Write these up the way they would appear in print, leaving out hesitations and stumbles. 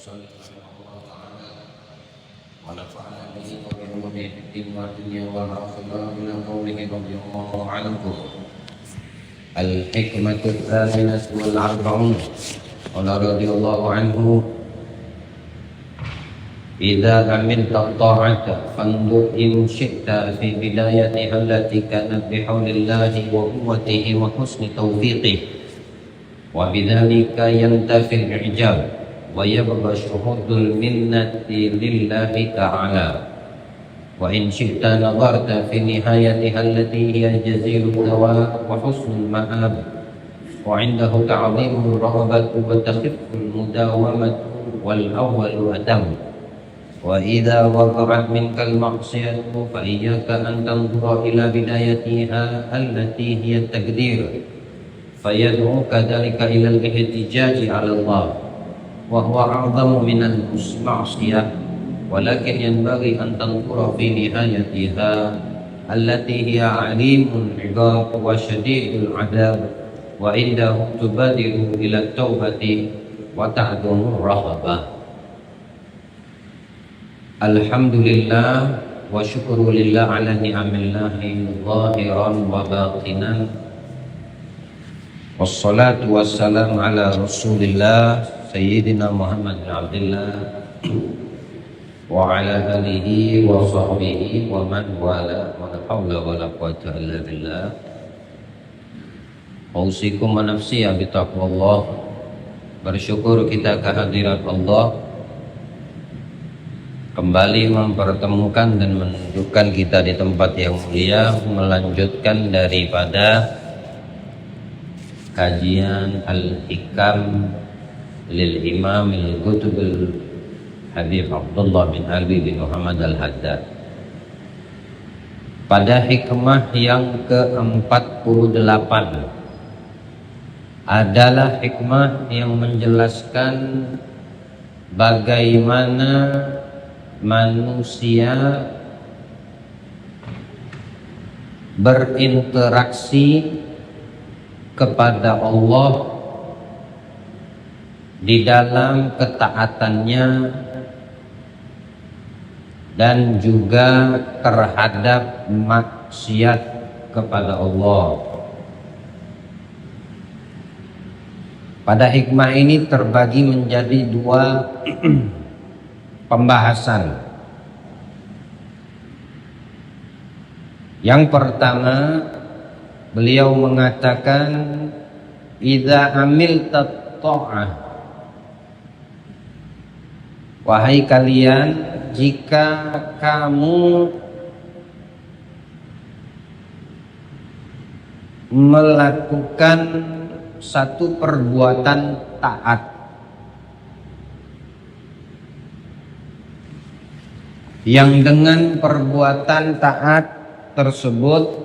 وصلى الله تعالى ونفعنا به وبعلومه في الدين والدنيا والآخرة إلى قوله رضي الله عنه. الحكمة الثامنة والأربعون قال رضي الله عنه: إذا عملت الطاعة فانظر إن شئت في بدايتها التي كانت بحول الله وقوته وحسن توفيقه، وبذلك ينتفي الإعجاب ويبقى شهود المنة لله تعالى. وإن شئت نظرت في نهايتها التي هي جزيل الثواب وحسن المآب، وعنده تعظيم الرغبة وتخف المداومة والأول أتم. وإذا وقعت منك المعصية فإياك أن تنظر إلى بدايتها التي هي التقدير، فيدعوك ذلك إلى الاحتجاج على الله، وهو أعظم من المعصية، ولكن ينبغي أن تنظر في نهايتها التي هي عليم العقاب وشديد العذاب، وعنده تبادر إلى التوبة وتعظم الرهبة. Alhamdulillah wa syukurulillah ala ni'amillahi zahiran wa batinan, wassalatu wassalamu ala rasulillah sayyidina Muhammad bin Abdillah wa ala alihi wa sahbihi wa man wala, wa la hawla wa la quwwata illa billah. Ausikum wa nafsi bi taqwallah. Bersyukur kita kehadirat Allah kembali mempertemukan dan menunjukkan kita di tempat yang mulia, melanjutkan daripada kajian Al-Hikam lil Imam Al-Qutb Habib Abdullah bin Ali bin Muhammad Al-Haddad. Pada hikmah yang ke-48 adalah hikmah yang menjelaskan bagaimana manusia berinteraksi kepada Allah di dalam ketaatannya dan juga terhadap maksiat kepada Allah. Pada hikmah ini terbagi menjadi dua pembahasan. Yang pertama, beliau mengatakan idza amilta ta'ah, wahai kalian, jika kamu melakukan satu perbuatan taat yang dengan perbuatan taat tersebut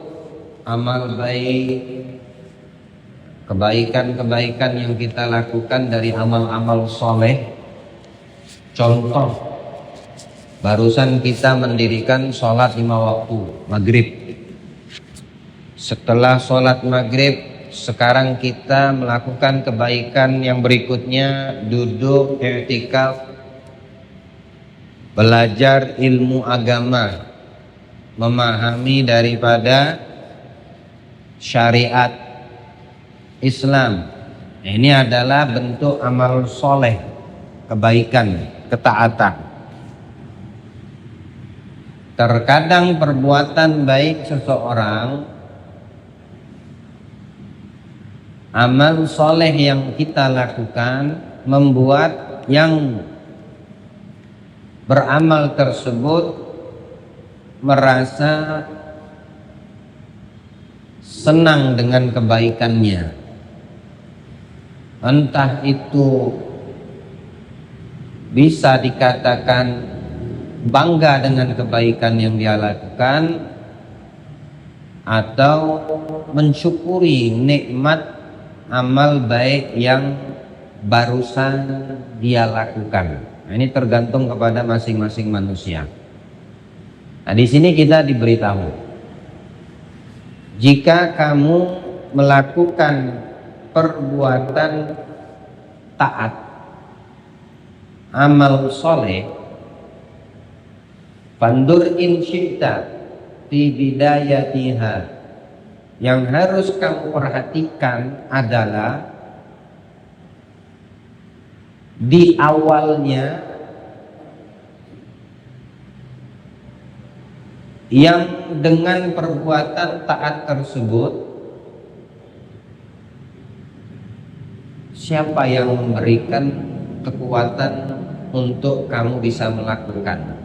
amal baik, kebaikan-kebaikan yang kita lakukan dari amal-amal soleh. Contoh, barusan kita mendirikan sholat 5 waktu maghrib. Setelah sholat maghrib, sekarang kita melakukan kebaikan yang berikutnya, duduk i'tikaf, belajar ilmu agama, memahami daripada syariat Islam. Ini adalah bentuk amal soleh, kebaikan, ketaatan. Terkadang perbuatan baik seseorang, amal soleh yang kita lakukan membuat yang beramal tersebut merasa senang dengan kebaikannya. Entah itu bisa dikatakan bangga dengan kebaikan yang dia lakukan, atau mensyukuri nikmat amal baik yang barusan dia lakukan. Ini tergantung kepada masing-masing manusia. Nah, di sini kita diberitahu, jika kamu melakukan perbuatan taat amal soleh, fandur in syi'ta fi bidayatiha, yang harus kamu perhatikan adalah di awalnya, yang dengan perbuatan taat tersebut siapa yang memberikan kekuatan untuk kamu bisa melakukan.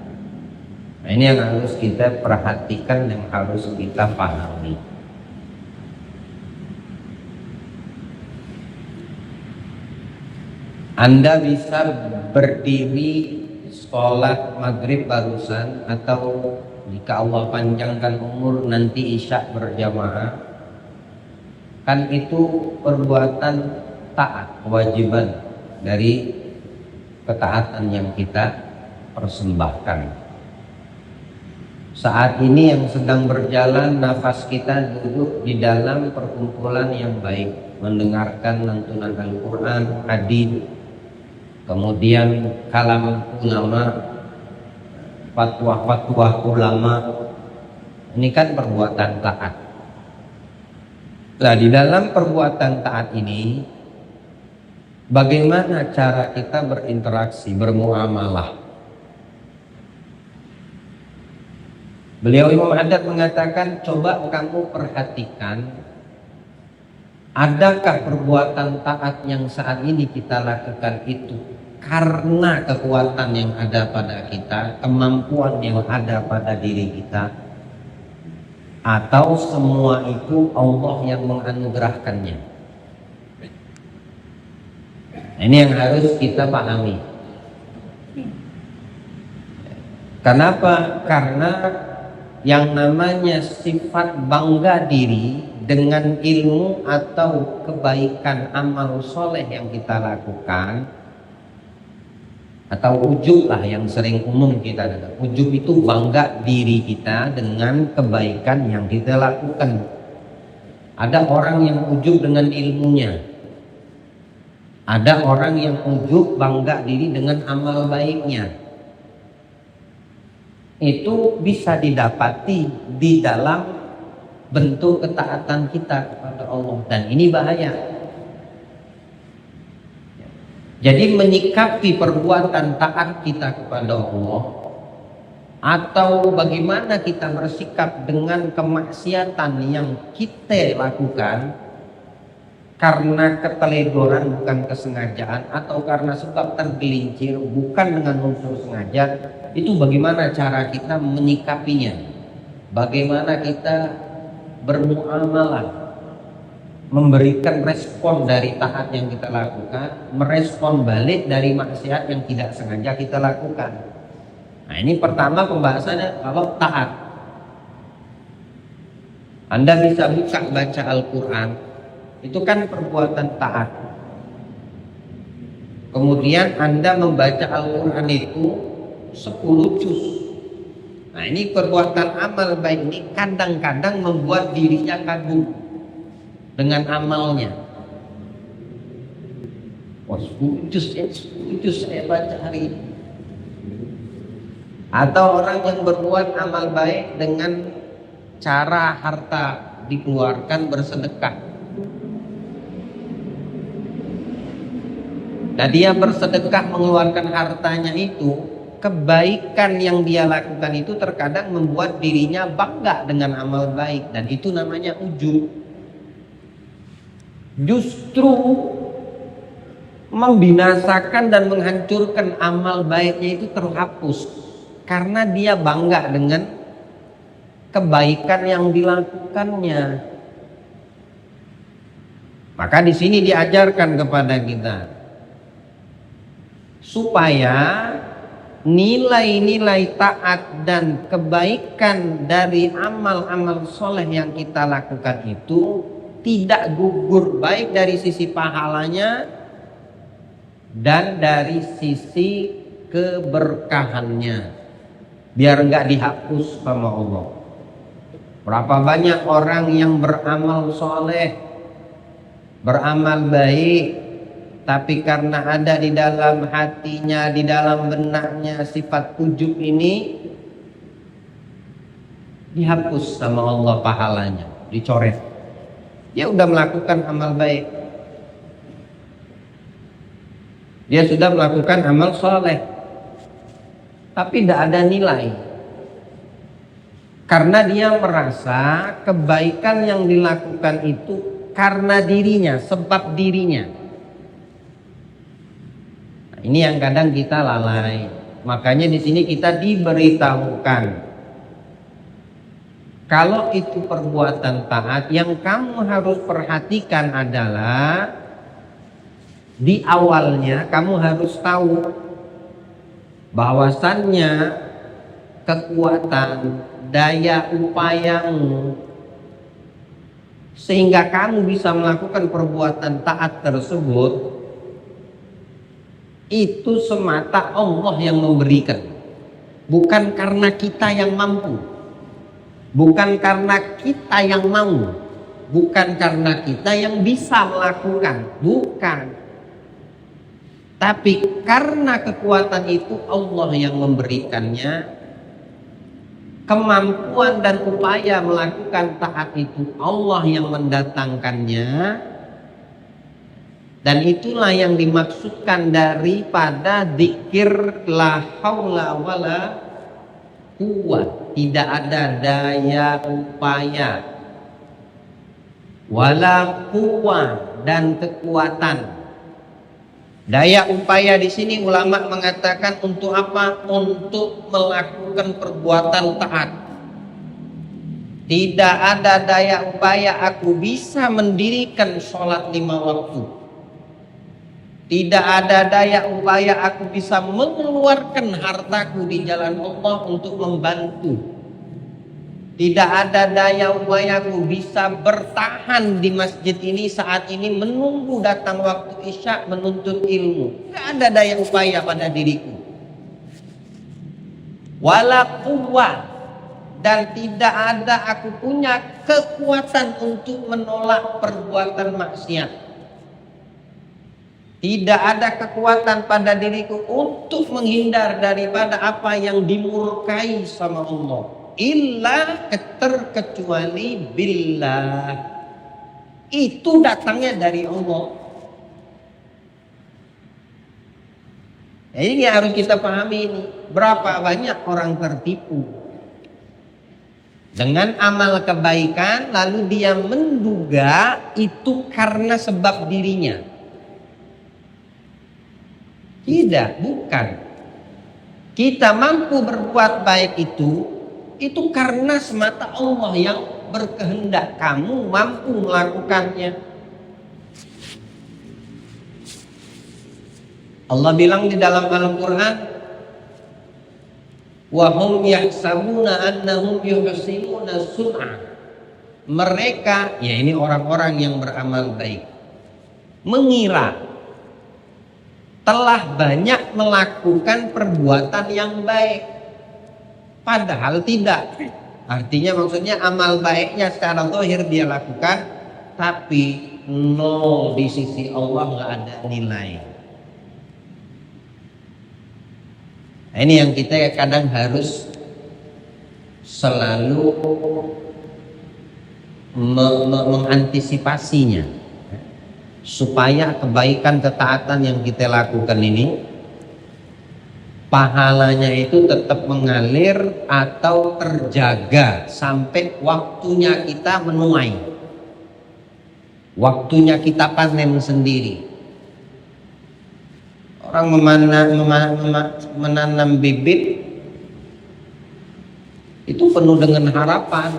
Nah, ini yang harus kita perhatikan, yang harus kita pahami. Anda bisa berdiri sholat maghrib barusan, atau jika Allah panjangkan umur nanti isya berjamaah, kan itu perbuatan taat, kewajiban dari ketaatan yang kita persembahkan. Saat ini yang sedang berjalan, nafas kita duduk di dalam perkumpulan yang baik, mendengarkan lantunan Al-Quran, hadis, kemudian kalam ulama, fatwa-fatwa ulama. Ini kan perbuatan taat. Nah, di dalam perbuatan taat ini, bagaimana cara kita berinteraksi, bermuamalah? Beliau Imam Haddad mengatakan, coba kamu perhatikan, adakah perbuatan taat yang saat ini kita lakukan itu karena kekuatan yang ada pada kita, kemampuan yang ada pada diri kita, atau semua itu Allah yang menganugerahkannya? Ini yang harus kita pahami. Kenapa? Karena yang namanya sifat bangga diri dengan ilmu atau kebaikan amal soleh yang kita lakukan, atau ujub lah yang sering umum kita dengar. Ujub itu bangga diri kita dengan kebaikan yang kita lakukan. Ada orang yang ujub dengan ilmunya, ada orang yang ujub bangga diri dengan amal baiknya. Itu bisa didapati di dalam bentuk ketaatan kita kepada Allah, dan ini bahaya. Jadi menyikapi perbuatan taat kita kepada Allah, atau bagaimana kita bersikap dengan kemaksiatan yang kita lakukan karena keteledoran bukan kesengajaan, atau karena sebab tergelincir bukan dengan unsur sengaja, itu bagaimana cara kita menyikapinya, bagaimana kita bermuamalah, memberikan respon dari taat yang kita lakukan, merespon balik dari maksiat yang tidak sengaja kita lakukan. Nah, ini pertama pembahasannya kalau taat. Anda bisa buka baca Al-Quran, itu kan perbuatan taat. Kemudian Anda membaca Al-Quran itu 10 juz. Nah, ini perbuatan amal baik ini kadang-kadang membuat dirinya kagum dengan amalnya. Wah, 10 juz saya baca hari ini. Atau orang yang berbuat amal baik dengan cara harta dikeluarkan bersedekah. Nah, dia bersedekah mengeluarkan hartanya itu, kebaikan yang dia lakukan itu terkadang membuat dirinya bangga dengan amal baik, dan itu namanya ujub. Justru membinasakan dan menghancurkan amal baiknya itu terhapus karena dia bangga dengan kebaikan yang dilakukannya. Maka di sini diajarkan kepada kita supaya nilai-nilai taat dan kebaikan dari amal-amal soleh yang kita lakukan itu tidak gugur, baik dari sisi pahalanya dan dari sisi keberkahannya, biar nggak dihapus sama Allah. Berapa banyak orang yang beramal soleh, beramal baik, tapi karena ada di dalam hatinya, di dalam benaknya sifat ujub ini, dihapus sama Allah pahalanya, dicoret. Dia udah melakukan amal baik, dia sudah melakukan amal soleh, tapi tidak ada nilai. Karena dia merasa kebaikan yang dilakukan itu karena dirinya, sebab dirinya. Nah, ini yang kadang kita lalai. Makanya di sini kita diberitahukan, kalau itu perbuatan taat, yang kamu harus perhatikan adalah di awalnya kamu harus tahu bahwasannya kekuatan, daya upayamu sehingga kamu bisa melakukan perbuatan taat tersebut itu semata Allah yang memberikan, bukan karena kita yang mampu, bukan karena kita yang mau, bukan karena kita yang bisa melakukan, bukan, tapi karena kekuatan itu Allah yang memberikannya. Kemampuan dan upaya melakukan taat itu Allah yang mendatangkannya. Dan itulah yang dimaksudkan daripada dzikir la haula wala quwwah. Tidak ada daya upaya, wala quwwah, dan kekuatan. Daya upaya di sini ulama mengatakan untuk apa? Untuk melakukan perbuatan taat. Tidak ada daya upaya aku bisa mendirikan sholat 5 waktu. Tidak ada daya upaya aku bisa mengeluarkan hartaku di jalan Allah untuk membantu. Tidak ada daya upaya aku bisa bertahan di masjid ini saat ini menunggu datang waktu Isya menuntut ilmu. Tidak ada daya upaya pada diriku. Wala quwwah, dan tidak ada aku punya kekuatan untuk menolak perbuatan maksiat. Tidak ada kekuatan pada diriku untuk menghindar daripada apa yang dimurkai sama Allah. Illa terkecuali billah, itu datangnya dari Allah. Ini harus kita pahami ini. Berapa banyak orang tertipu dengan amal kebaikan lalu dia menduga itu karena sebab dirinya. Tidak, bukan. Kita mampu berbuat baik itu karena semata Allah yang berkehendak kamu mampu melakukannya. Allah bilang di dalam Al-Quran, wa hum yahsabuna annahum yuhsinuna sun'a. Mereka, ya ini orang-orang yang beramal baik, mengira telah banyak melakukan perbuatan yang baik. Padahal tidak. Artinya maksudnya amal baiknya secara zahir dia lakukan, tapi nol di sisi Allah, nggak ada nilai. Nah, ini yang kita kadang harus selalu mengantisipasinya, supaya kebaikan ketaatan yang kita lakukan ini pahalanya itu tetap mengalir atau terjaga sampai waktunya kita menuai, waktunya kita panen sendiri. Orang menanam bibit itu penuh dengan harapan,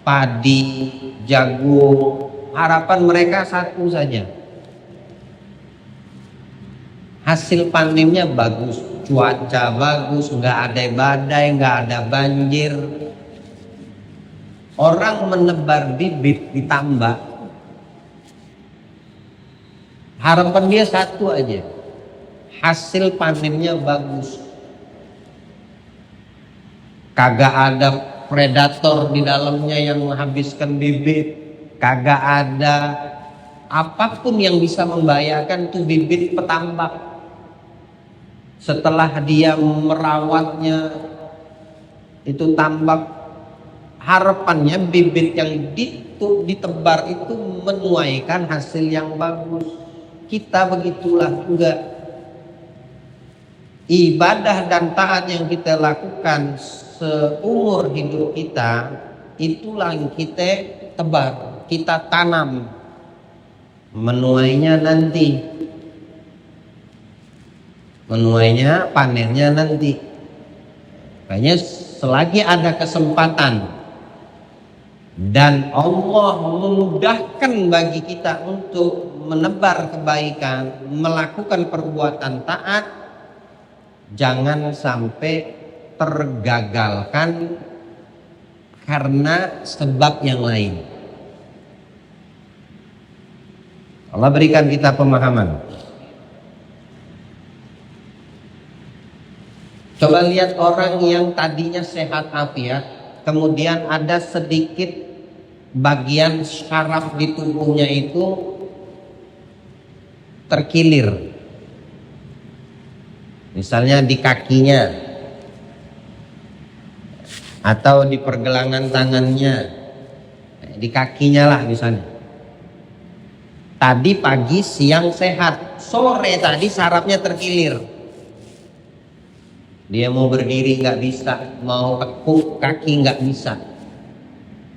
padi, jagung, harapan mereka satu saja, hasil panennya bagus, cuaca bagus, nggak ada badai, nggak ada banjir. Orang menebar bibit ditambah, harapan dia satu aja, hasil panennya bagus. Kagak ada predator di dalamnya yang menghabiskan bibit, kagak ada apapun yang bisa membahayakan itu bibit petambak. Setelah dia merawatnya itu tambak, harapannya bibit yang ditebar itu menuaikan hasil yang bagus. Kita begitulah juga. Ibadah dan taat yang kita lakukan seumur hidup kita, itulah yang kita tebar, kita tanam. Menuainya nanti, menuainya, panennya nanti. Makanya selagi ada kesempatan dan Allah memudahkan bagi kita untuk menebar kebaikan, melakukan perbuatan taat, jangan sampai tergagalkan karena sebab yang lain. Allah berikan kita pemahaman. Coba lihat orang yang tadinya sehat afiat, kemudian ada sedikit bagian syaraf di tubuhnya itu terkilir. Misalnya di kakinya atau di pergelangan tangannya, di kakinya lah misalnya. Tadi pagi siang sehat, sore tadi sarafnya terkilir. Dia mau berdiri nggak bisa, mau tekuk kaki nggak bisa,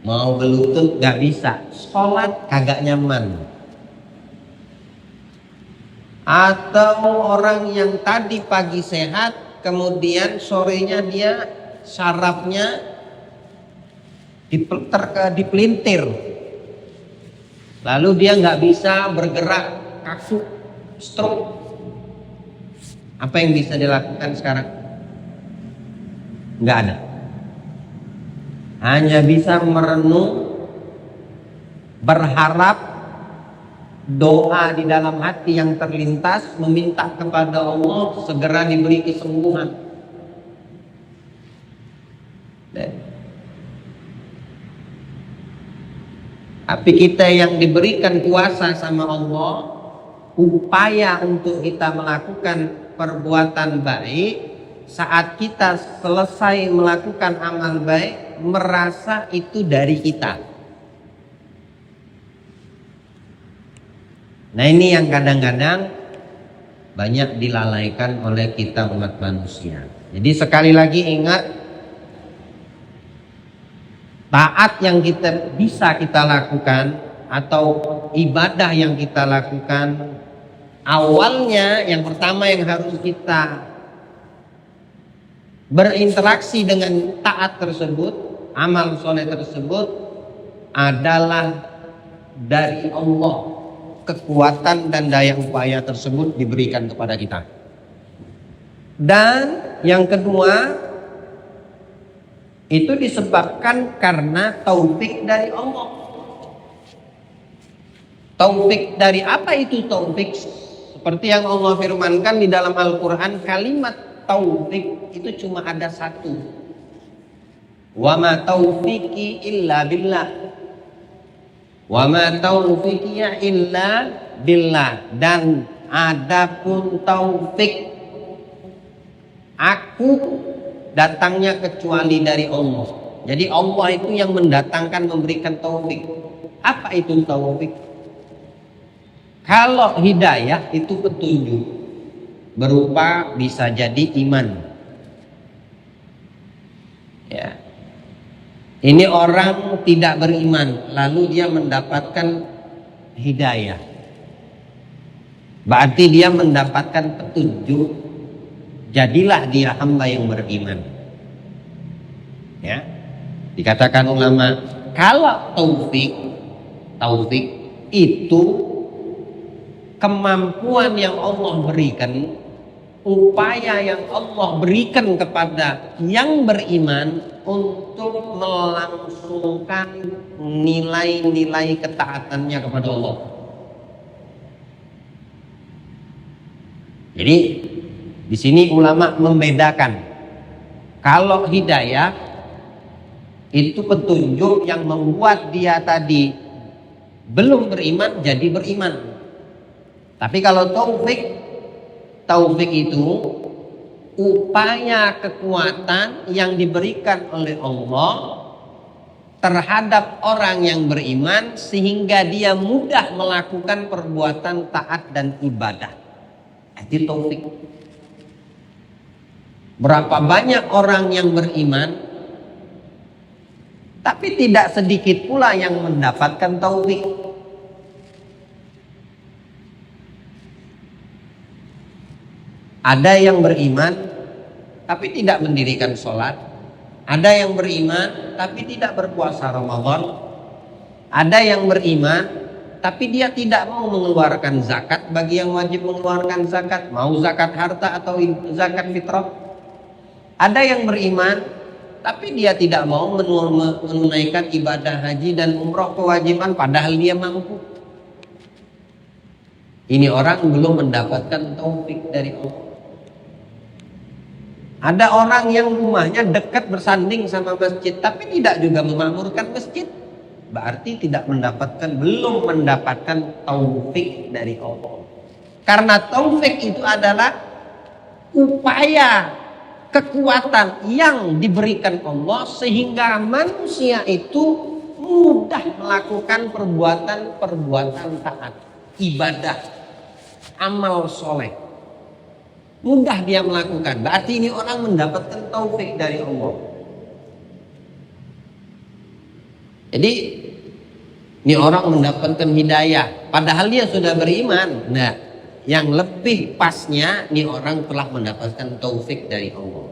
mau berlutut nggak bisa, sholat kagak nyaman. Atau orang yang tadi pagi sehat, kemudian sorenya dia sarafnya dipelintir, lalu dia nggak bisa bergerak, kaku, stroke. Apa yang bisa dilakukan sekarang? Nggak ada. Hanya bisa merenung, berharap, doa di dalam hati yang terlintas, meminta kepada Allah segera diberi kesembuhan. Tapi kita yang diberikan kuasa sama Allah, upaya untuk kita melakukan perbuatan baik, saat kita selesai melakukan amal baik, merasa itu dari kita. Nah, ini yang kadang-kadang banyak dilalaikan oleh kita umat manusia. Jadi sekali lagi ingat, taat yang bisa kita lakukan atau ibadah yang kita lakukan, awalnya yang pertama yang harus kita berinteraksi dengan taat tersebut, amal soleh tersebut adalah dari Allah. Kekuatan dan daya upaya tersebut diberikan kepada kita. Dan yang kedua, itu disebabkan karena taufik dari Allah. Taufik dari apa itu taufik? Seperti yang Allah firmankan di dalam Al-Quran, kalimat taufik itu cuma ada satu. Wa ma taufiqi illa billah. Wa ma taufiqiya illa billah. Dan adapun taufik, aku datangnya kecuali dari Allah. Jadi Allah itu yang mendatangkan, memberikan taufik. Apa itu taufik? Kalau hidayah itu petunjuk, berupa bisa jadi iman. Ya. Ini orang tidak beriman, lalu dia mendapatkan hidayah. Berarti dia mendapatkan petunjuk. Jadilah dia hamba yang beriman. Ya. Dikatakan ulama, kalau taufik itu kemampuan yang Allah berikan, upaya yang Allah berikan kepada yang beriman untuk melangsungkan nilai-nilai ketaatannya kepada Allah. Jadi di sini ulama membedakan, kalau hidayah itu petunjuk yang membuat dia tadi belum beriman jadi beriman. Tapi kalau taufik itu upaya kekuatan yang diberikan oleh Allah terhadap orang yang beriman sehingga dia mudah melakukan perbuatan taat dan ibadah. Itu taufik. Berapa banyak orang yang beriman, tapi tidak sedikit pula yang mendapatkan taufik. Ada yang beriman tapi tidak mendirikan sholat. Ada yang beriman tapi tidak berpuasa Ramadan. Ada yang beriman tapi dia tidak mau mengeluarkan zakat bagi yang wajib mengeluarkan zakat, mau zakat harta atau zakat fitrah. Ada yang beriman tapi dia tidak mau menunaikan ibadah haji dan umroh kewajiban padahal dia mampu. Ini orang belum mendapatkan taufik dari Allah. Ada orang yang rumahnya dekat bersanding sama masjid tapi tidak juga memakmurkan masjid. Berarti belum mendapatkan taufik dari Allah. Karena taufik itu adalah upaya kekuatan yang diberikan Allah sehingga manusia itu mudah melakukan perbuatan taat, ibadah, amal soleh. Mudah dia melakukan. Berarti ini orang mendapatkan taufik dari Allah. Jadi ini orang mendapatkan hidayah padahal dia sudah beriman. Nah, yang lebih pasnya ini orang telah mendapatkan taufik dari Allah.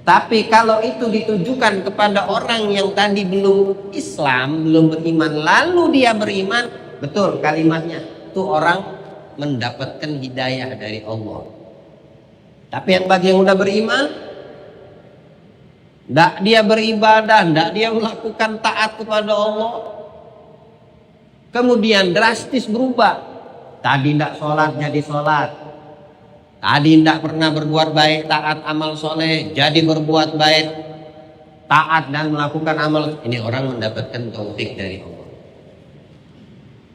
Tapi kalau itu ditujukan kepada orang yang tadi belum Islam, belum beriman, lalu dia beriman, betul kalimatnya, itu orang mendapatkan hidayah dari Allah. Tapi yang bagi yang udah beriman, ndak dia beribadah, ndak dia melakukan taat kepada Allah, kemudian drastis berubah. Tadi ndak sholat jadi sholat, tadi ndak pernah berbuat baik taat amal soleh jadi berbuat baik taat dan melakukan amal. Ini orang mendapatkan taufik dari Allah.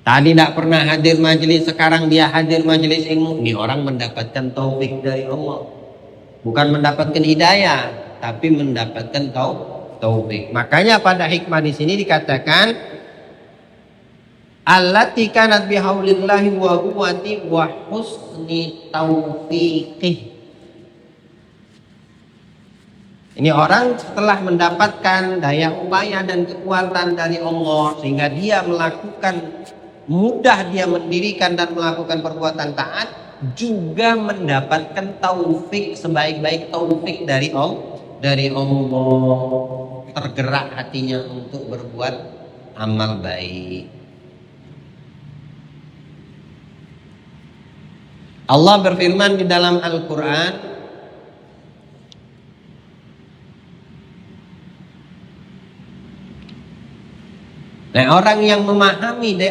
Tadi tidak pernah hadir majelis, sekarang dia hadir majelis ilmu. Ini orang mendapatkan taufik dari Allah. Bukan mendapatkan hidayah, tapi mendapatkan taufik. Makanya pada hikmah di sini dikatakan allati kanat bihaulillahi wa quwwati wa husni taufiqih. Ini orang setelah mendapatkan daya upaya dan kekuatan dari Allah sehingga dia mudah dia mendirikan dan melakukan perbuatan taat, juga mendapatkan taufik sebaik-baik taufik dari Allah. Tergerak hatinya untuk berbuat amal baik. Allah berfirman di dalam Al-Quran, nah, orang yang memahami dari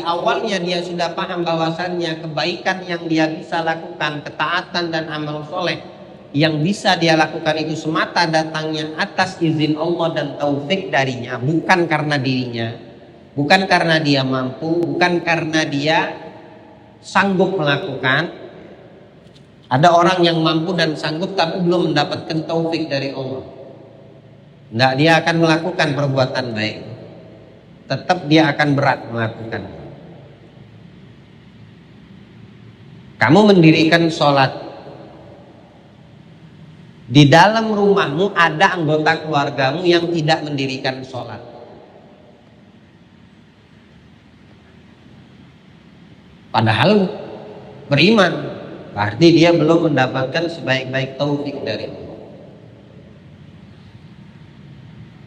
awalnya dia sudah paham bahwasannya kebaikan yang dia bisa lakukan, ketaatan dan amal soleh yang bisa dia lakukan itu semata datangnya atas izin Allah dan taufik darinya, bukan karena dirinya, bukan karena dia mampu, bukan karena dia sanggup melakukan. Ada orang yang mampu dan sanggup tapi belum mendapatkan taufik dari Allah. Tidak, dia akan melakukan perbuatan baik, tetap dia akan berat melakukan. Kamu mendirikan sholat, di dalam rumahmu ada anggota keluargamu yang tidak mendirikan sholat. Padahal beriman, berarti dia belum mendapatkan sebaik-baik taufik dari Allah.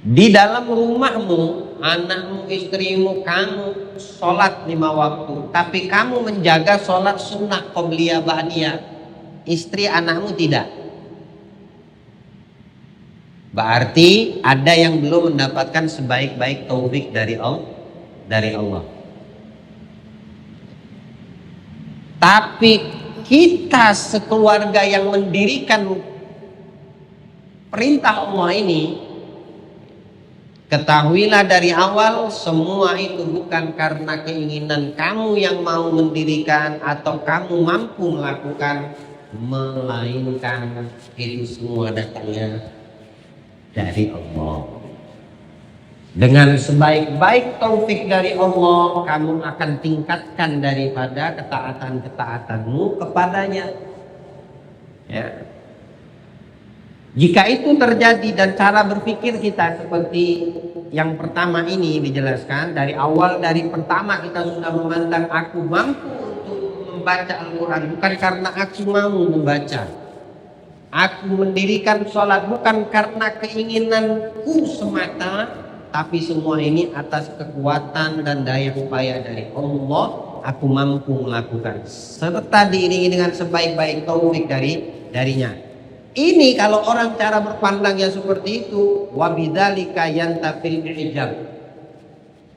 Di dalam rumahmu, anakmu, istrimu, kamu sholat 5 waktu, tapi kamu menjaga sholat sunnah qobliyah ba'diyah, istri anakmu tidak. Berarti ada yang belum mendapatkan sebaik-baik taufik dari Allah. Tapi kita sekeluarga yang mendirikan perintah Allah ini, Ketahuilah dari awal semua itu bukan karena keinginan kamu yang mau mendirikan atau kamu mampu melakukan, melainkan itu semua datangnya dari Allah. Dengan sebaik-baik taufik dari Allah, kamu akan tingkatkan daripada ketaatan-ketaatanmu kepadanya. Ya. Jika itu terjadi dan cara berpikir kita seperti yang pertama ini dijelaskan, dari awal, dari pertama kita sudah memandang aku mampu untuk membaca Al-Quran bukan karena aku mau membaca. Aku mendirikan sholat bukan karena keinginanku semata, tapi semua ini atas kekuatan dan daya upaya dari Allah. Aku mampu melakukan serta diiringi dengan sebaik-baik taufik darinya. Ini kalau orang cara berpandangnya seperti itu, wabidzalika yantafil ijab,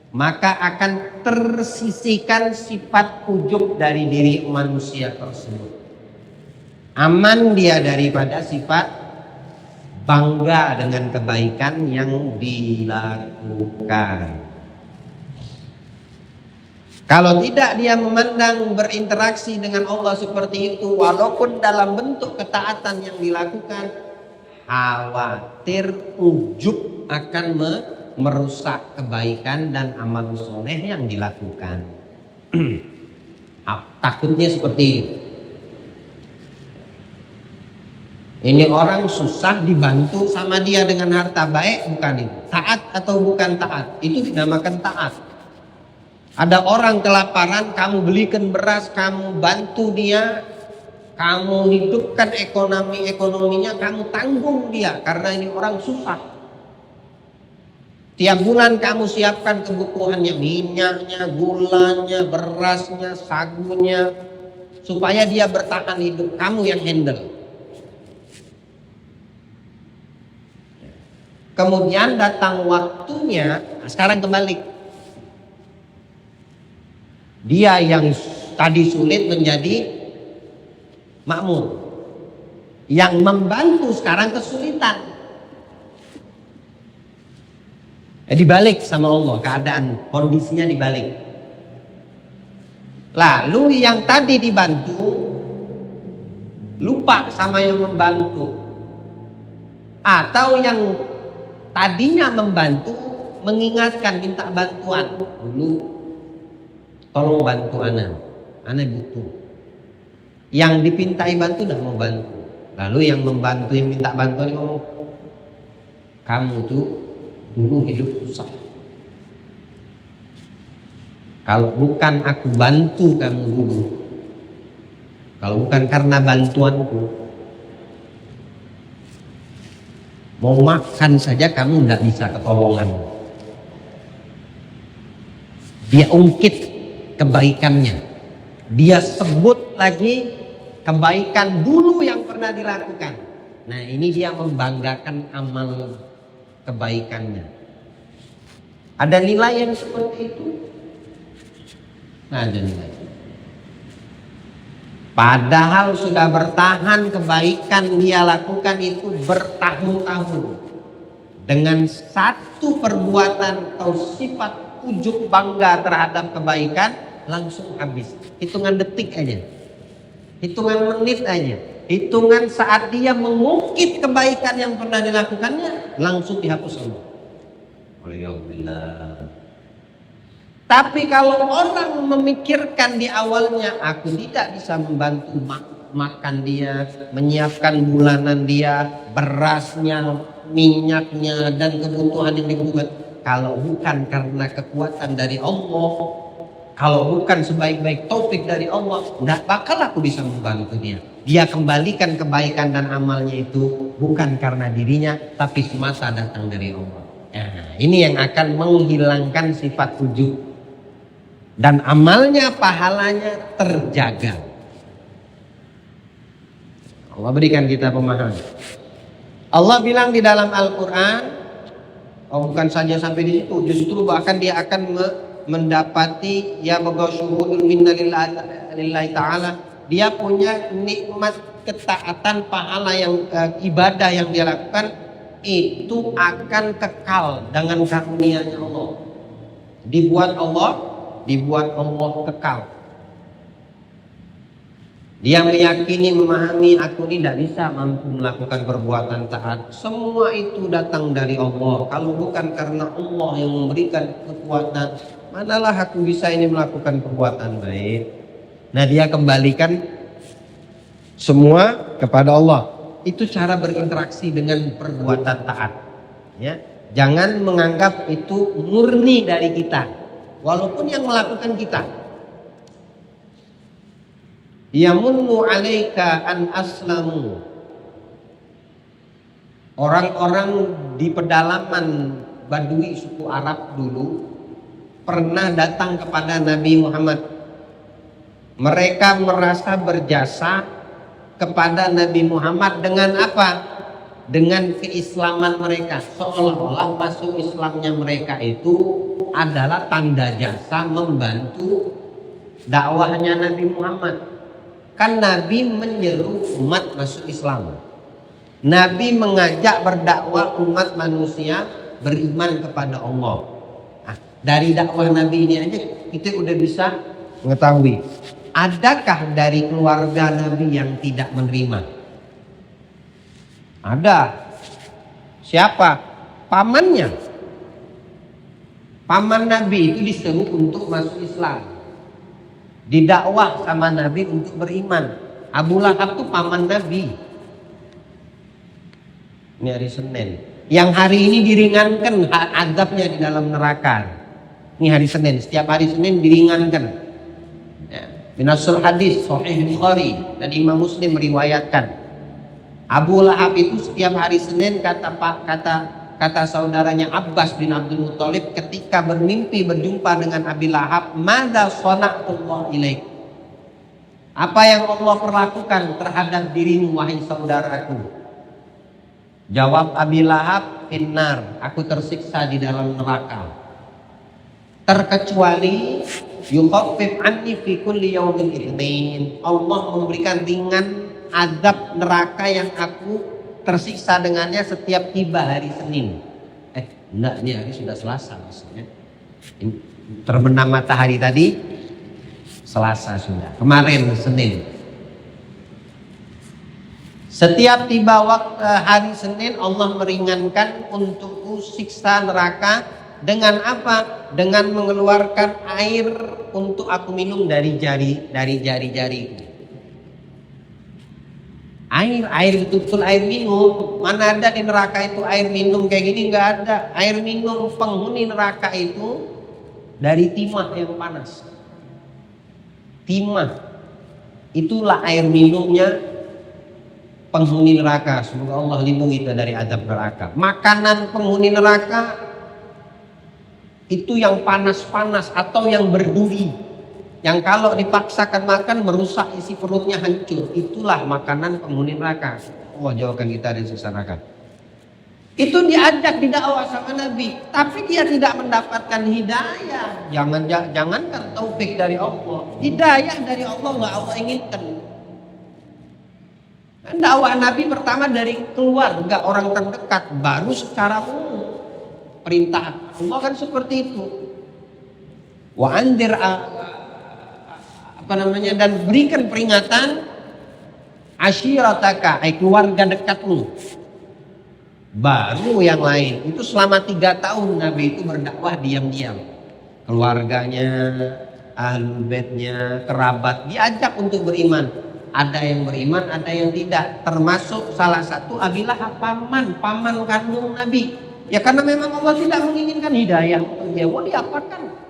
maka akan tersisihkan sifat ujub dari diri manusia tersebut. Aman dia daripada sifat bangga dengan kebaikan yang dilakukan. Kalau tidak dia memandang berinteraksi dengan Allah seperti itu, walaupun dalam bentuk ketaatan yang dilakukan, khawatir ujub akan merusak kebaikan dan amal soleh yang dilakukan. Takutnya seperti itu. Ini orang susah dibantu sama dia dengan harta baik, bukan itu. Taat atau bukan taat, itu dinamakan taat. Ada orang kelaparan, kamu belikan beras, kamu bantu dia, kamu hidupkan ekonominya, kamu tanggung dia karena ini orang susah. Tiap bulan kamu siapkan kebutuhannya, minyaknya, gulanya, berasnya, sagunya, supaya dia bertahan hidup. Kamu yang handle. Kemudian datang waktunya, sekarang kembali. Dia yang tadi sulit menjadi makmur. Yang membantu sekarang kesulitan. Dibalik sama Allah, keadaan kondisinya dibalik. Lalu yang tadi dibantu lupa sama yang membantu. Atau yang tadinya membantu mengingatkan, minta bantuan dulu. Tolong bantu ana butuh. Yang dipintai bantu dah mau bantu. Lalu yang membantu, yang minta bantuan ngomong, kamu tuh dulu hidup susah. Kalau bukan aku bantu kamu dulu, kalau bukan karena bantuanku, mau makan saja kamu tidak bisa ketolongan. Dia ungkit kebaikannya, dia sebut lagi kebaikan dulu yang pernah dilakukan. Nah ini dia membanggakan amal kebaikannya. Ada nilai yang seperti itu? Nah, ada nilai. Padahal sudah bertahan kebaikan dia lakukan itu bertahun-tahun. Dengan satu perbuatan atau sifat ujub bangga terhadap kebaikan, langsung habis. Hitungan detik aja, hitungan menit aja, hitungan saat dia mengungkit kebaikan yang pernah dilakukannya, langsung dihapus Allah. Alhamdulillah. Tapi kalau orang memikirkan di awalnya, aku tidak bisa membantu makan dia, menyiapkan bulanan dia, berasnya, minyaknya, dan kebutuhan yang dibutuhkan. Kalau bukan karena kekuatan dari Allah, kalau bukan sebaik-baik taufik dari Allah, tidak bakal aku bisa membantu dia. Dia kembalikan kebaikan dan amalnya itu bukan karena dirinya, tapi semata datang dari Allah. Nah, ini yang akan menghilangkan sifat ujub. Dan amalnya, pahalanya terjaga. Allah berikan kita pemahaman. Allah bilang di dalam Al-Quran, bukan saja sampai di situ, justru bahkan dia akan mendapati ya bagausyuhudul minna lillahi ta'ala. Dia punya nikmat ketaatan, pahala yang ibadah yang dia lakukan itu akan kekal dengan karunia-Nya Allah. Dibuat Allah kekal. Dia meyakini, memahami, aku ini tidak bisa mampu melakukan perbuatan taat. Semua itu datang dari Allah. Kalau bukan karena Allah yang memberikan kekuatan, manalah aku bisa ini melakukan perbuatan baik. Nah, dia kembalikan semua kepada Allah. Itu cara berinteraksi dengan perbuatan taat. Ya, jangan menganggap itu murni dari kita, walaupun yang melakukan kita. Yamunnu 'alaika an aslamu. Orang-orang di pedalaman Badui suku Arab dulu pernah datang kepada Nabi Muhammad. Mereka merasa berjasa kepada Nabi Muhammad dengan apa? Dengan keislaman mereka. Seolah-olah masuk Islamnya mereka itu adalah tanda jasa membantu dakwahnya Nabi Muhammad. Kan Nabi menyeru umat masuk Islam. Nabi mengajak berdakwah umat manusia beriman kepada Allah. Nah, dari dakwah Nabi ini aja kita udah bisa mengetahui, adakah dari keluarga Nabi yang tidak menerima? Ada. Siapa? Pamannya. Paman Nabi itu disuruh untuk masuk Islam. Didakwah sama Nabi untuk beriman. Abu Lahab itu paman Nabi. Ini hari Senin. Yang hari ini diringankan azabnya di dalam neraka. Ini hari Senin. Setiap hari Senin diringankan. Ya. Binasul hadis Sahih Bukhari dan Imam Muslim meriwayatkan. Abu Lahab itu setiap hari Senin kata saudaranya Abbas bin Abdul Muthalib ketika bermimpi berjumpa dengan Abi Lahab, "Madza sana'tullah ilaik?" Apa yang Allah perlakukan terhadap dirimu wahai saudaraku? Jawab Abi Lahab, "Finnar, aku tersiksa di dalam neraka. Terkecuali yukhaffif anni fi kulli yaumin itsnin." Allah memberikan ringan azab neraka yang aku tersiksa dengannya setiap tiba hari Senin. Enggak, ini hari sudah Selasa maksudnya. Terbenam matahari tadi Selasa sudah. Kemarin Senin. Setiap tiba waktu hari Senin Allah meringankan untukku siksa neraka dengan apa? Dengan mengeluarkan air untuk aku minum dari jari-jariku. Air betul-betul air minum. Mana ada di neraka itu air minum kayak gini, nggak ada. Air minum penghuni neraka itu dari timah yang panas. Timah itulah air minumnya penghuni neraka. Semoga Allah lindungi kita dari azab neraka. Makanan penghuni neraka itu yang panas-panas atau yang berduri, yang kalau dipaksakan makan merusak isi perutnya, hancur. Itulah makanan penghuni neraka. Allah jauhkan kita dari siksa neraka. Itu diajak didakwah sama Nabi, tapi dia tidak mendapatkan hidayah. Jangankan taufik dari Allah, hidayah dari Allah nggak Allah inginkan. Dakwah Nabi pertama dari keluarga orang terdekat, baru secara umum. Perintah Allah kan seperti itu. Wa andir dan berikan peringatan asyirataka, keluarga dekatmu, baru yang lain. Itu selama 3 tahun Nabi itu berdakwah diam-diam. Keluarganya, ahlul baitnya, kerabat diajak untuk beriman. Ada yang beriman, ada yang tidak. Termasuk salah satu Abi Lahab, paman kandung Nabi. Ya karena memang Allah tidak menginginkan hidayah untuk dia. Mau diapakan?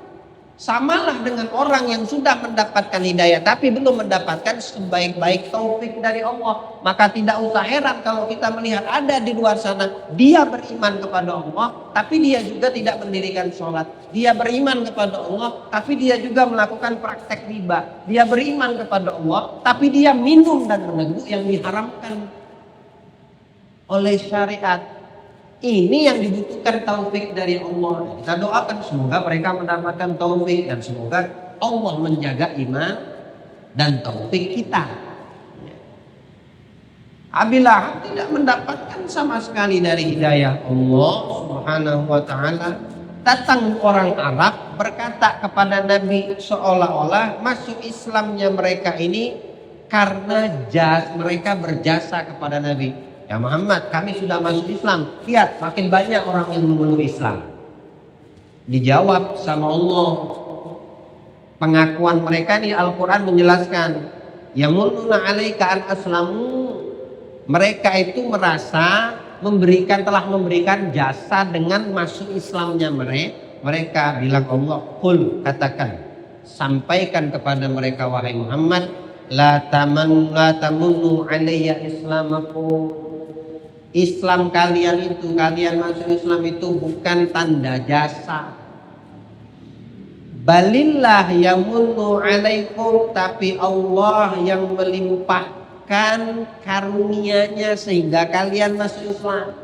Samalah dengan orang yang sudah mendapatkan hidayah tapi belum mendapatkan sebaik-baik taufik dari Allah. Maka tidak usah heran kalau kita melihat ada di luar sana, dia beriman kepada Allah tapi dia juga tidak mendirikan sholat. Dia beriman kepada Allah tapi dia juga melakukan praktek riba. Dia beriman kepada Allah tapi dia minum dan meneguk yang diharamkan oleh syariat. Ini yang dibutuhkan taufik dari Allah. Kita doakan semoga mereka mendapatkan taufik dan semoga Allah menjaga iman dan taufik kita. Abi Lahab tidak mendapatkan sama sekali dari hidayah Allah Subhanahu wa taala. Datang orang Arab berkata kepada Nabi seolah-olah masuk Islamnya mereka ini karena mereka berjasa kepada Nabi. Ya Muhammad, kami sudah masuk Islam. Lihat, makin banyak orang yang memeluk Islam. Dijawab sama Allah. Pengakuan mereka ini Al-Quran menjelaskan. Yamununa alaika an aslamu. Mereka itu merasa telah memberikan jasa dengan masuk Islamnya mereka. Bilang Allah, qul, katakan, sampaikan kepada mereka wahai Muhammad, la tamunnu alayya islamakum. Islam kalian masuk Islam itu bukan tanda jasa. Balillah yamunnu alaikum, tapi Allah yang melimpahkan karunia-Nya sehingga kalian masuk Islam.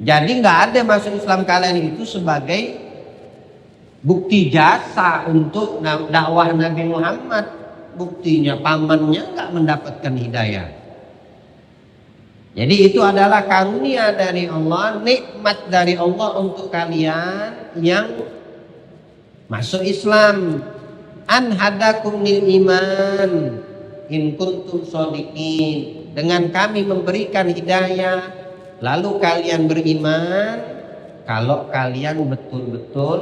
Jadi nggak ada masuk Islam kalian itu sebagai bukti jasa untuk dakwah Nabi Muhammad. Buktinya pamannya nggak mendapatkan hidayah. Jadi itu adalah karunia dari Allah, nikmat dari Allah untuk kalian yang masuk Islam. An hadakum lil iman in kuntum shodiqin. Dengan kami memberikan hidayah lalu kalian beriman kalau kalian betul-betul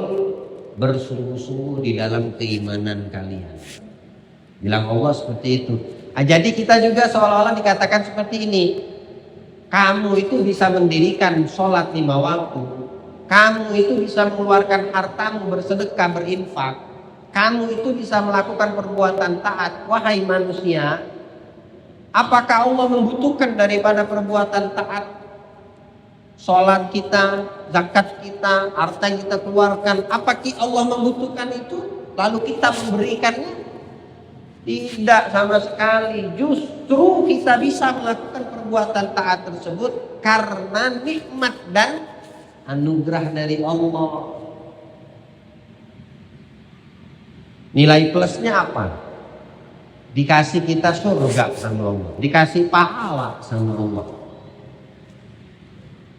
bersungguh-sungguh di dalam keimanan kalian. Bilang Allah seperti itu. Jadi kita juga seolah-olah dikatakan seperti ini. Kamu itu bisa mendirikan sholat 5 waktu. Kamu itu bisa mengeluarkan hartamu, bersedekah, berinfak. Kamu itu bisa melakukan perbuatan taat. Wahai manusia, apakah Allah membutuhkan daripada perbuatan taat? Sholat kita, zakat kita, harta yang kita keluarkan, apakah Allah membutuhkan itu? Lalu kita memberikannya? Tidak sama sekali. Justru kita bisa melakukan perbuatan taat tersebut karena nikmat dan anugerah dari Allah. Nilai plusnya apa? Dikasih kita surga sama Allah, dikasih pahala sama Allah.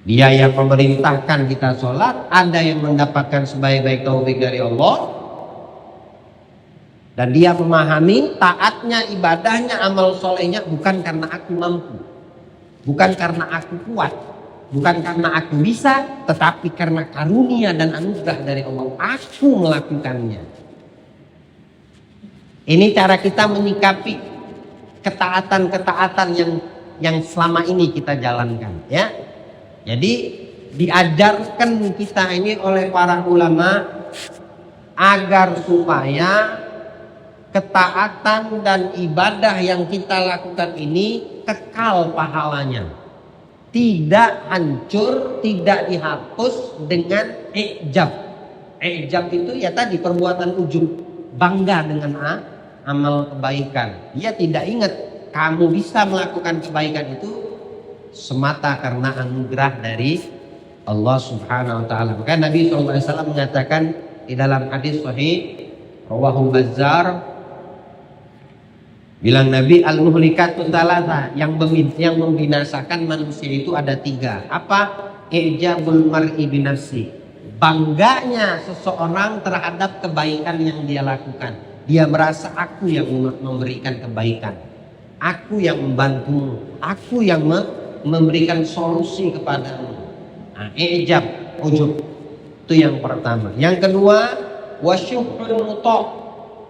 Dia yang memerintahkan kita sholat, ada yang mendapatkan sebaik-baik taufik dari Allah. Dan dia memahami taatnya, ibadahnya, amal solehnya bukan karena aku mampu, bukan karena aku kuat, bukan karena aku bisa, tetapi karena karunia dan anugerah dari Allah. Aku melakukannya. Ini cara kita menyikapi ketaatan-ketaatan yang selama ini kita jalankan, ya. Jadi diajarkan kita ini oleh para ulama agar supaya ketaatan dan ibadah yang kita lakukan ini kekal pahalanya. Tidak hancur, tidak dihapus dengan ijab. Ijab itu ya tadi perbuatan ujub, bangga dengan amal kebaikan. Dia tidak ingat kamu bisa melakukan kebaikan itu semata karena anugerah dari Allah Subhanahu wa taala. Maka Nabi SAW mengatakan di dalam hadis sahih rawahu Bazzar, bilang Nabi, al-muhlikatun thalatha, yang membinasakan manusia itu ada 3. Apa? Ijabul mar'i binafsi, bangganya seseorang terhadap kebaikan yang dia lakukan. Dia merasa aku yang memberikan kebaikan, aku yang membantumu, aku yang memberikan solusi kepadamu. Nah, ijab, ujub, itu yang pertama. Yang kedua, wasyuhul muta',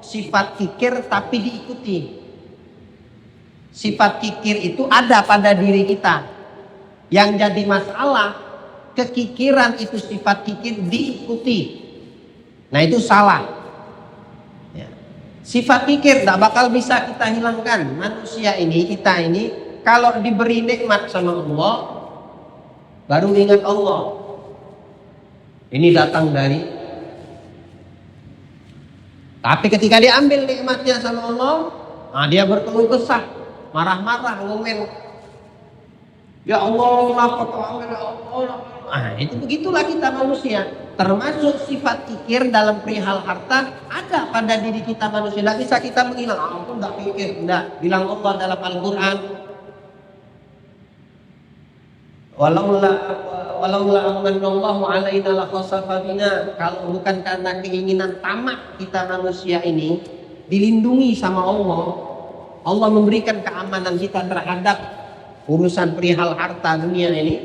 sifat kikir tapi diikuti. Sifat kikir itu ada pada diri kita. Yang jadi masalah, kekikiran itu sifat kikir diikuti. Nah itu salah. Ya. Sifat kikir tidak bakal bisa kita hilangkan. Manusia ini, kita ini, kalau diberi nikmat sama Allah, baru ingat Allah. Ini datang dari. Tapi ketika diambil nikmatnya sama Allah, nah dia berkeluh kesah, marah-marah, ngomel. Ya Allah, kenapa kau ambil ya Allah? Itu begitulah kita manusia. Termasuk sifat kikir dalam perihal harta ada pada diri kita manusia. Tidak bisa kita menghilang. Aku tidak kikir. Tidak. Bilang Allah dalam Al-Quran. Walaula amanallahu alaina la khasafa bina. Kalau bukan karena keinginan tamak kita manusia ini dilindungi sama Allah, Allah memberikan keamanan kita terhadap urusan perihal harta dunia ini,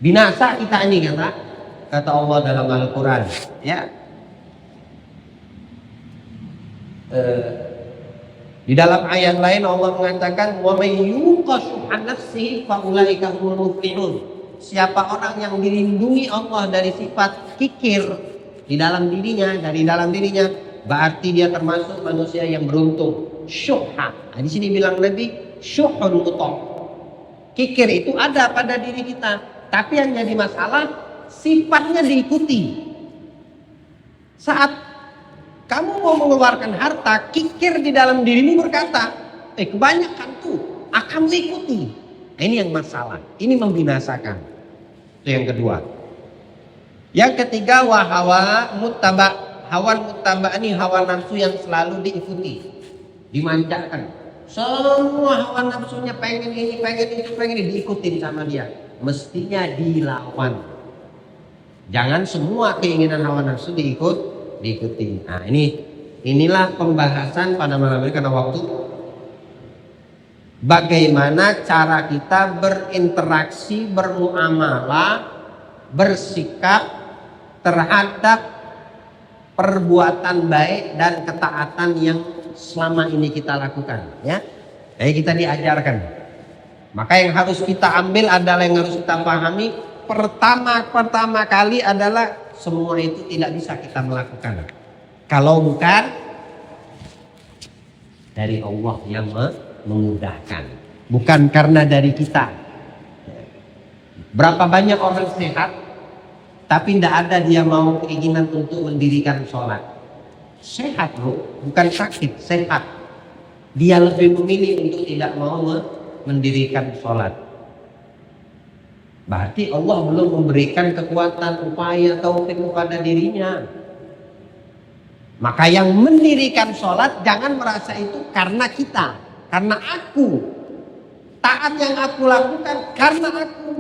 binasa kita ini, kata Allah dalam Al-Quran, ya. Di dalam ayat lain Allah mengatakan wa may yuqa syuhha nafsihi fa ulaika humul muflihun. Siapa orang yang dilindungi Allah dari sifat kikir di dalam dirinya, berarti dia termasuk manusia yang beruntung. Syuhha. Di sini bilang Nabi syuhun mutok. Kikir itu ada pada diri kita, tapi yang jadi masalah sifatnya diikuti. Saat kamu mau mengeluarkan harta, kikir di dalam dirimu berkata, kebanyakan tuh akan diikuti. Ini yang masalah. Ini membinasakan. Itu yang kedua. Yang ketiga, hawa muttaba. Hawa muttaba ini hawa nafsu yang selalu diikuti, dimanjakan. Semua hawa nafsunya pengen ini, pengen itu, pengen ini, diikutin sama dia. Mestinya dilawan. Jangan semua keinginan hawa nafsu diikuti. Nah, inilah pembahasan pada malam ini karena waktu. Bagaimana cara kita berinteraksi, bermuamalah, bersikap terhadap perbuatan baik dan ketaatan yang selama ini kita lakukan, ya. Jadi kita diajarkan. Maka yang harus kita ambil adalah, yang harus kita pahami, pertama kali adalah semua itu tidak bisa kita melakukan kalau bukan dari Allah yang memudahkan, bukan karena dari kita. Berapa banyak orang sehat tapi tidak ada dia mau keinginan untuk mendirikan sholat. Sehat loh, bukan sakit, sehat. Dia lebih memilih untuk tidak mau mendirikan sholat. Berarti Allah belum memberikan kekuatan, upaya, taufik kepada dirinya. Maka yang mendirikan sholat jangan merasa itu karena kita, karena aku. Taat yang aku lakukan karena aku.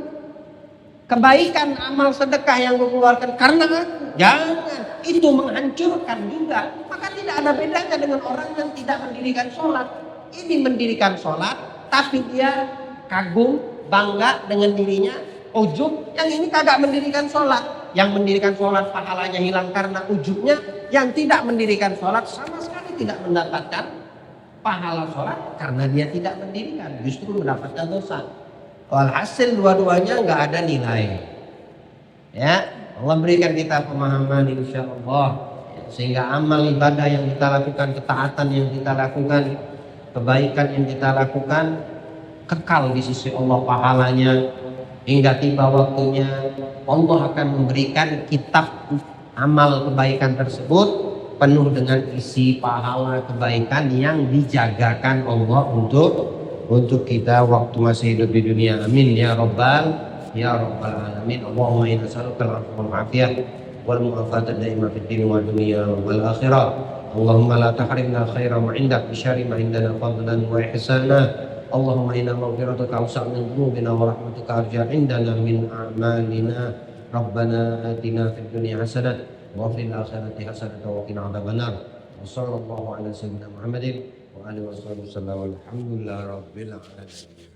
Kebaikan amal sedekah yang mengeluarkan karena aku. Jangan, itu menghancurkan juga. Maka tidak ada bedanya dengan orang yang tidak mendirikan sholat. Ini mendirikan sholat, tapi dia kagum, bangga dengan dirinya, ujub. Yang ini kagak mendirikan sholat. Yang mendirikan sholat pahalanya hilang karena ujubnya. Yang tidak mendirikan sholat sama sekali tidak mendapatkan pahala sholat karena dia tidak mendirikan, justru mendapatkan dosa. Walhasil dua-duanya nggak ada nilai. Ya, Allah berikan kita pemahaman insyaallah, sehingga amal ibadah yang kita lakukan, ketaatan yang kita lakukan, kebaikan yang kita lakukan kekal di sisi Allah pahalanya hingga tiba waktunya. Allah akan memberikan kitab amal kebaikan tersebut penuh dengan isi pahala kebaikan yang dijagakan Allah untuk kita waktu masih hidup di dunia. Amin ya rabbal alamin. Allahumma inna nas'aluka al-'afwa wal 'afiyah wal mu'afata daima fid din wa dunya wal akhirah. Allahumma la tahrimna khaira ma 'indak bi syarri ma 'indana fadlan wa ihsana. Allahumma inna maghfiratuka awsa' min dhunubina wa rahmatuka arja 'indana min a'malina. Rabbana atina fid dunya hasanah wa fil akhirati hasanah wa qina adzabannar. Wa sallallahu ala sayyidina Muhammadin wa alihi wasallam. Alhamdulillah rabbil alamin.